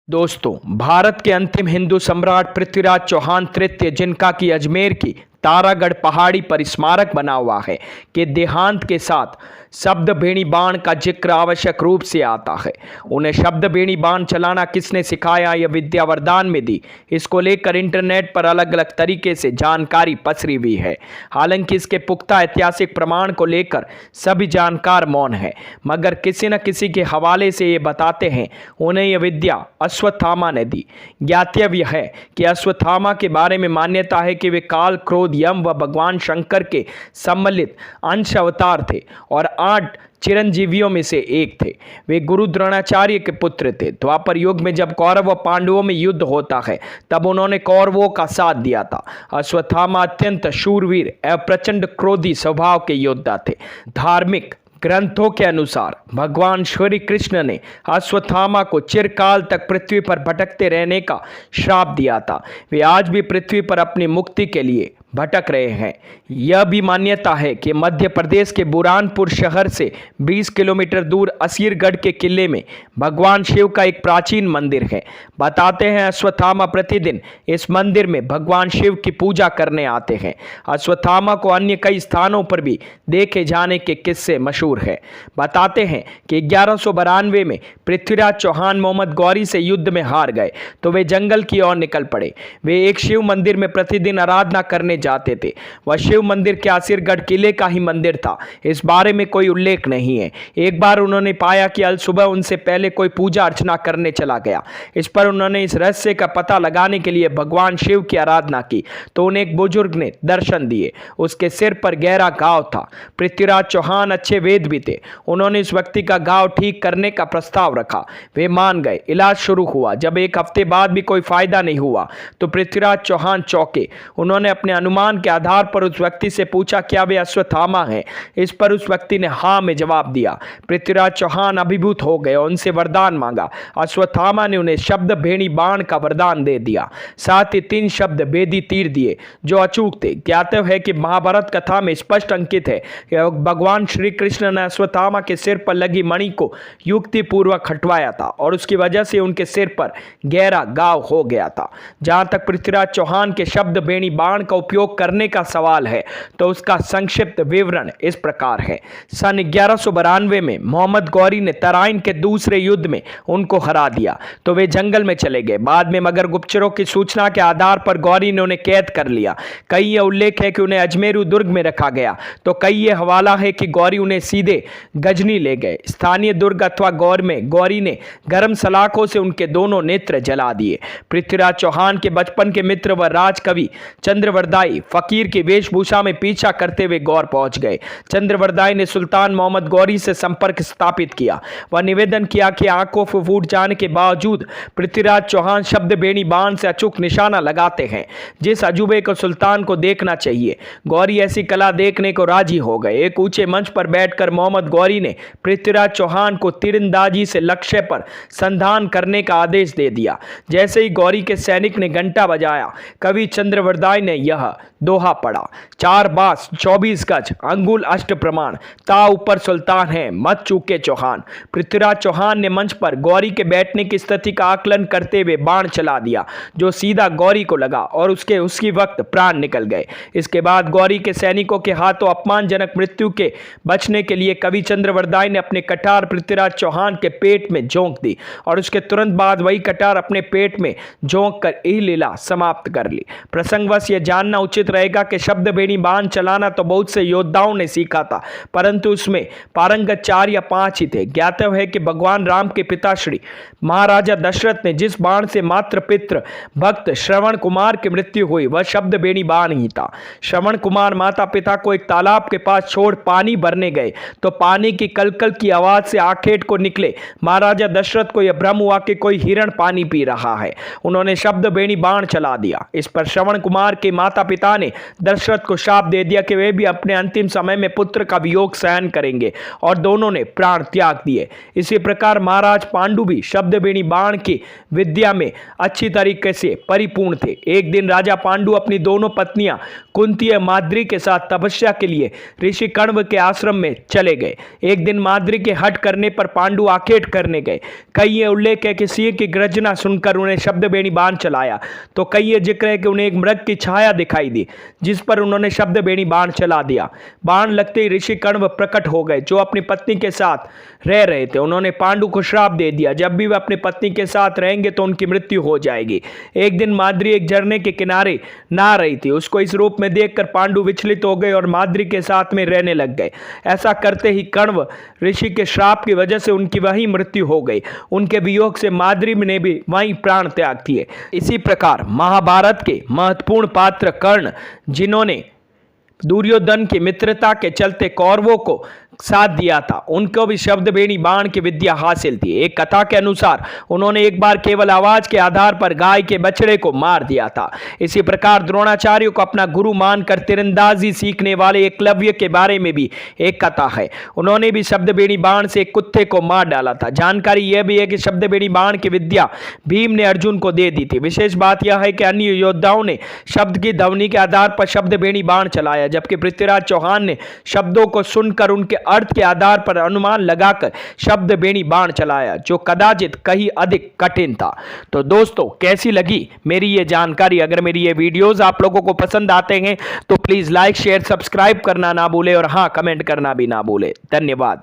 दोस्तों, भारत के अंतिम हिंदू सम्राट पृथ्वीराज चौहान तृतीय, जिनका की अजमेर की तारागढ़ पहाड़ी पर स्मारक बना हुआ है, के देहांत के साथ शब्द भेड़ी बाण का जिक्र आवश्यक रूप से आता है। उन्हें शब्द भेड़ी बाण चलाना किसने सिखाया, यह विद्या वरदान में दी, इसको लेकर इंटरनेट पर अलग अलग तरीके से जानकारी पसरी हुई है। हालांकि इसके पुख्ता ऐतिहासिक प्रमाण को लेकर सभी जानकार मौन है, मगर किसी न किसी के हवाले से ये बताते हैं उन्हें यह विद्या अश्वत्थामा ने दी। ज्ञातव्य है कि अश्वत्थामा के बारे में मान्यता है कि वे काल, क्रोध, यम व भगवान शंकर के सम्मिलित अंश अवतार थे और 8 चिरंजीवियों में से एक थे। वे गुरु द्रोणाचार्य के पुत्र थे। द्वापर युग में जब कौरव व पांडवों में युद्ध होता है, तब उन्होंने कौरवों का साथ दिया था। अश्वत्थामा अत्यंत शूरवीर एवं प्रचंड क्रोधी स्वभाव के योद्धा थे। धार्मिक ग्रंथों के अनुसार भगवान श्री कृष्ण ने अश्वत्थामा को चिरकाल तक पृथ्वी पर भटकते रहने का श्राप दिया था। वे आज भी पृथ्वी पर अपनी मुक्ति के लिए भटक रहे हैं। यह भी मान्यता है कि मध्य प्रदेश के बुरहानपुर शहर से 20 किलोमीटर दूर असीरगढ़ के किले में भगवान शिव का एक प्राचीन मंदिर है। बताते हैं अश्वत्थामा प्रतिदिन इस मंदिर में भगवान शिव की पूजा करने आते हैं। अश्वत्थामा को अन्य कई स्थानों पर भी देखे जाने के किस्से मशहूर है। बताते हैं कि 1192 में पृथ्वीराज चौहान मोहम्मद गौरी से युद्ध में हार गए तो वे जंगल की ओर निकल पड़े। वे एक शिव मंदिर में प्रतिदिन आराधना करने जाते थे। वह शिव मंदिर के असीरगढ़ किले का ही मंदिर था, इस बारे में कोई उल्लेख नहीं है। एक बार उन्होंने पाया कि अल सुबह उनसे पहले कोई पूजा अर्चना करने चला गया। इस पर उन्होंने इस रहस्य का पता लगाने के लिए भगवान शिव की आराधना की तो उन्हें एक बुजुर्ग ने दर्शन दिए। उसके सिर पर गहरा घाव था। पृथ्वीराज चौहान अच्छे वेद भी थे। उन्होंने इस व्यक्ति का घाव ठीक करने का प्रस्ताव रखा। वे मान गए। इलाज शुरू हुआ। जब एक हफ्ते बाद भी कोई फायदा नहीं हुआ तो पृथ्वीराज चौहान चौंके। उन्होंने अपने अनुमान के आधार पर उस व्यक्ति से पूछा, क्या वे अश्वत्थामा हैं? इस पर उस व्यक्ति ने हाँ में जवाब दिया। पृथ्वीराज चौहान अभिभूत हो गए और उनसे वरदान मांगा। अश्वत्थामा ने उन्हें शब्द भेड़ी बाण का वरदान दे दिया। साथ ही 3 शब्द भेदी तीर दिए जो अचूक थे। ज्ञातव्य है कि महाभारत कथा में स्पष्ट अंकित है कि भगवान श्री कृष्ण ने अश्वत्थामा के सिर पर लगी मणि को युक्तिपूर्वक हटवाया था और उसकी वजह से उनके सिर पर गहरा घाव हो गया था। जहां तक पृथ्वीराज चौहान के शब्द भेड़ी बाण का उपयोग करने का सवाल है तो उसका संक्षिप्त विवरण इस प्रकार है। सन 1192 में मोहम्मद गौरी ने तराइन के दूसरे युद्ध में उनको हरा दिया तो वे जंगल में चले गए। बाद में मगर गुप्तचरों की सूचना के आधार पर गौरी ने उन्हें कैद कर लिया। कई ये उल्लेख है कि उन्हें अजमेरू दुर्ग में रखा गया तो कई ये हवाला है कि गौरी उन्हें सीधे गजनी ले गए। स्थानीय दुर्ग अथवा गौर में गौरी ने गर्म सलाखों से उनके दोनों नेत्र जला दिए। पृथ्वीराज चौहान के बचपन के मित्र व राजकवि चंद्रवरदाई फकीर की वेशभूषा में पीछा करते हुए गौर पहुंच गए। चंद्रवरदाई ने सुल्तान मोहम्मद गौरी से संपर्क स्थापित किया। वह निवेदन किया कि आंखों फूट जाने के बावजूद पृथ्वीराज चौहान शब्द भेड़ी बाण से अचूक निशाना लगाते हैं। जिस अजूबे को सुल्तान को देखना चाहिए। गौरी ऐसी कला देखने को राजी हो गए। एक ऊंचे मंच पर बैठकर मोहम्मद गौरी ने पृथ्वीराज चौहान को तीरंदाजी से लक्ष्य पर संधान करने का आदेश दे दिया। जैसे ही गौरी के सैनिक ने घंटा बजाया, कवि चंद्रवरदाई ने यह दोहा पड़ा, 4 बास 24 गज अंगुल अष्ट प्रमाण, ता ऊपर सुल्तान है मत चूके चौहान। पृथ्वीराज चौहान ने मंच पर गौरी के बैठने की स्थिति का आकलन करते हुए बाण चला दिया जो सीधा गौरी को लगा और उसी वक्त प्राण निकल गए। इसके बाद गौरी के सैनिकों के हाथों अपमानजनक मृत्यु के बचने के लिए कवि चंद्रवरदाई ने अपने कटार पृथ्वीराज चौहान के पेट में झोंक दी और उसके तुरंत बाद वही कटार अपने पेट में झोंक कर यह लीला समाप्त कर ली। प्रसंगवश यह जानना उचित रहेगा कि शब्द भेड़ी बाण चलाना तो बहुत से योद्धाओं ने सीखा था, परंतु उसमें पारंगत 4 या 5 ही थे। ज्ञातव्य है कि भगवान राम के पिताश्री महाराजा दशरथ ने जिस बाण से मात्र पितृ भक्त श्रवण कुमार की मृत्यु हुई वह शब्द भेड़ी बाण ही था। श्रवण कुमार माता पिता को एक तालाब के पास छोड़ पानी भरने गए तो पानी की कलकल की आवाज से आखेट को निकले महाराजा दशरथ को यह भ्रम हुआ कि कोई हिरण पानी पी रहा है। उन्होंने शब्द भेड़ी बाण चला दिया। इस पर श्रवण कुमार के माता पिता ने दशरथ को शाप दे दिया कि वे भी अपने अंतिम समय में पुत्र का वियोग सहन करेंगे और दोनों ने प्राण त्याग दिए। इसी प्रकार महाराज पांडु भी शब्द बेणी बाण की विद्या में अच्छी तरीके से परिपूर्ण थे। एक दिन राजा पांडु अपनी दोनों पत्नियां कुंती और माद्री के साथ तपस्या के लिए ऋषि कण्व के आश्रम में चले गए। एक दिन माद्री के हट करने पर पांडु आखेट करने गए। कई ये उल्लेख है कि सिंह की गर्जना सुनकर उन्हें शब्द बेणी बाण चलाया, तो कई ये जिक्र है कि उन्हें एक मृग की छाया दिखाई दी जिस पर उन्होंने शब्द बेणी बाण चला दिया। बाण लगते ही ऋषि कण्व प्रकट हो गए जो अपनी पत्नी के साथ रह रहे थे। उन्होंने पांडु को श्राप दे दिया, जब भी वे अपनी पत्नी के साथ रहेंगे तो उनकी मृत्यु हो जाएगी। एक दिन माद्री एक झरने के किनारे नहा रही थी। उसको इस रूप में देखकर पांडु विचलित हो गए और माद्री के साथ में रहने लग गए। ऐसा करते ही कण्व ऋषि के श्राप की वजह से उनकी वही मृत्यु हो गई। उनके वियोग से माद्री ने भी वहीं प्राण त्याग दिए। इसी प्रकार महाभारत के महत्वपूर्ण पात्र कर्ण, जिन्होंने दुर्योधन की मित्रता के चलते कौरवों को साथ दिया था, उनको भी शब्द बेणी बाण की विद्या हासिल थी। एक कथा के अनुसार उन्होंने एक बार केवल आवाज के आधार पर गाय के बछड़े को मार दिया था। इसी प्रकार द्रोणाचार्य को अपना गुरु मानकर तीरंदाजी सीखने वाले एकलव्य के बारे में भी एक कथा है। उन्होंने भी शब्द बेणी बाण से एक कुत्ते को मार डाला था। जानकारी यह भी है कि शब्द बेणी बाण की विद्या भीम ने अर्जुन को दे दी थी। विशेष बात यह है कि अन्य योद्धाओं ने शब्द की ध्वनि के आधार पर शब्द बेणी बाण चलाया, जबकि पृथ्वीराज चौहान ने शब्दों को सुनकर उनके अर्थ के आधार पर अनुमान लगाकर शब्द बेणी बाण चलाया, जो कदाचित कहीं अधिक कठिन था। तो दोस्तों, कैसी लगी मेरी ये जानकारी? अगर मेरी ये वीडियोस आप लोगों को पसंद आते हैं तो प्लीज लाइक, शेयर, सब्सक्राइब करना ना भूले और हाँ, कमेंट करना भी ना भूले। धन्यवाद।